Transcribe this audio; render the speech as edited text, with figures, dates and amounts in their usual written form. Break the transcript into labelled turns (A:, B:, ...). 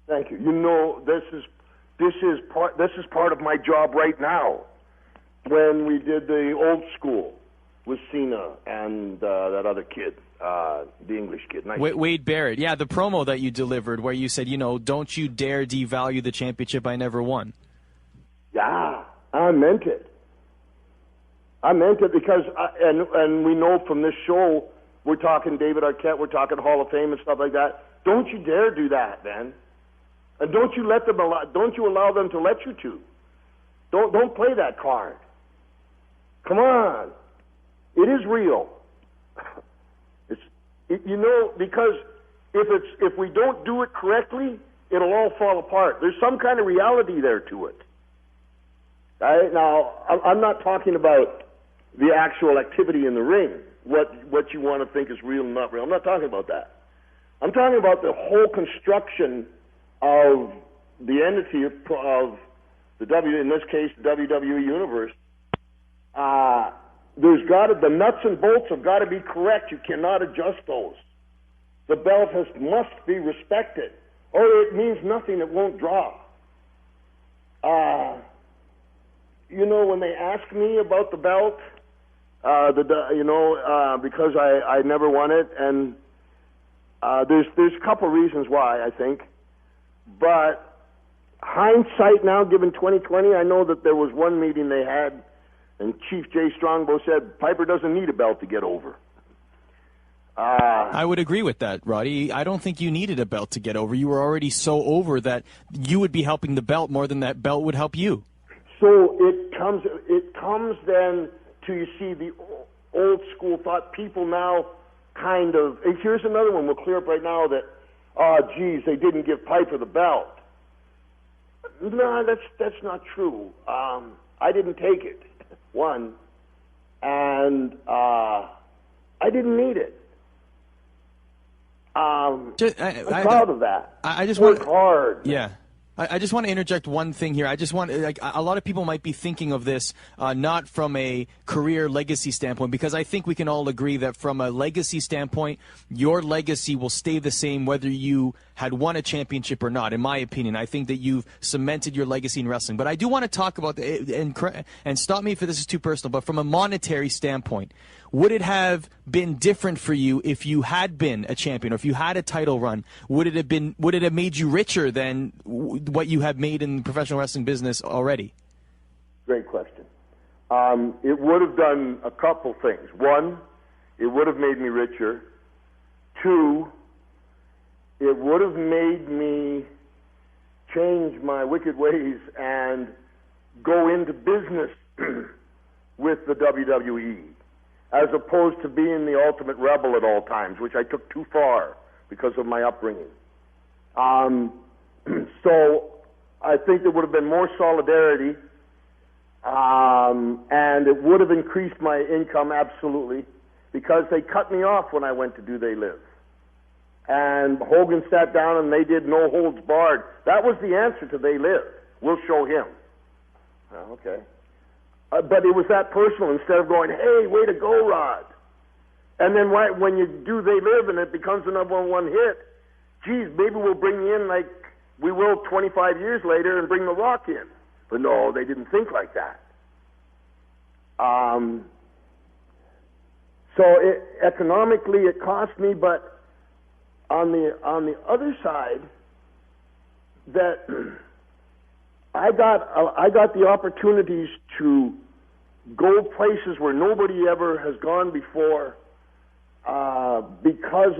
A: Thank you. You know, this is part of my job right now. When we did the old school with Cena and that other kid, the English kid.
B: Wade Barrett. Yeah, the promo that you delivered where you said, don't you dare devalue the championship I never won.
A: Yeah, I meant it. I meant it because, and we know from this show, we're talking David Arquette, we're talking Hall of Fame and stuff like that. Don't you dare do that, man. And don't you allow them to let you to. Don't play that card. Come on. It is real. Because if we don't do it correctly, it'll all fall apart. There's some kind of reality there to it. Right? Now, I'm not talking about the actual activity in the ring, what you want to think is real and not real. I'm not talking about that. I'm talking about the whole construction of the entity of the in this case, the WWE Universe. The nuts and bolts have got to be correct. You cannot adjust those. The belt must be respected, or it means nothing. It won't draw. When they ask me about the belt, because I never won it, and there's a couple reasons why, I think. But hindsight now, given 2020, I know that there was one meeting they had, and Chief Jay Strongbow said Piper doesn't need a belt to get over.
B: I would agree with that, Roddy. I don't think you needed a belt to get over. You were already so over that you would be helping the belt more than that belt would help you.
A: So it comes then to, you see, the old school thought. People now kind of, and here's another one we'll clear up right now that, they didn't give Piper the belt. No, that's not true. I didn't take it, one, and I didn't need it. I'm proud of that.
B: I just
A: work hard.
B: Yeah. I just want to interject one thing here. I just want, a lot of people might be thinking of this not from a career legacy standpoint, because I think we can all agree that from a legacy standpoint, your legacy will stay the same whether you had won a championship or not, in my opinion. I think that you've cemented your legacy in wrestling. But I do want to talk about, and stop me if this is too personal, but from a monetary standpoint, would it have been different for you if you had been a champion or if you had a title run? Would it have made you richer than what you have made in the professional wrestling business already?
A: Great question. It would have done a couple things. One, it would have made me richer. Two, it would have made me change my wicked ways and go into business with the WWE, as opposed to being the ultimate rebel at all times, which I took too far because of my upbringing. So I think there would have been more solidarity, and it would have increased my income absolutely, because they cut me off when I went to Do They Live. And Hogan sat down and they did no holds barred. That was the answer to They Live. We'll show him. Oh, okay. But it was that personal, instead of going, hey, way to go, Rod. And then when you do They Live and it becomes a number one hit, geez, maybe we'll bring you in like we will 25 years later and bring The Rock in. But no, they didn't think like that. So economically it cost me, but on the other side, that I got the opportunities to go places where nobody ever has gone before, because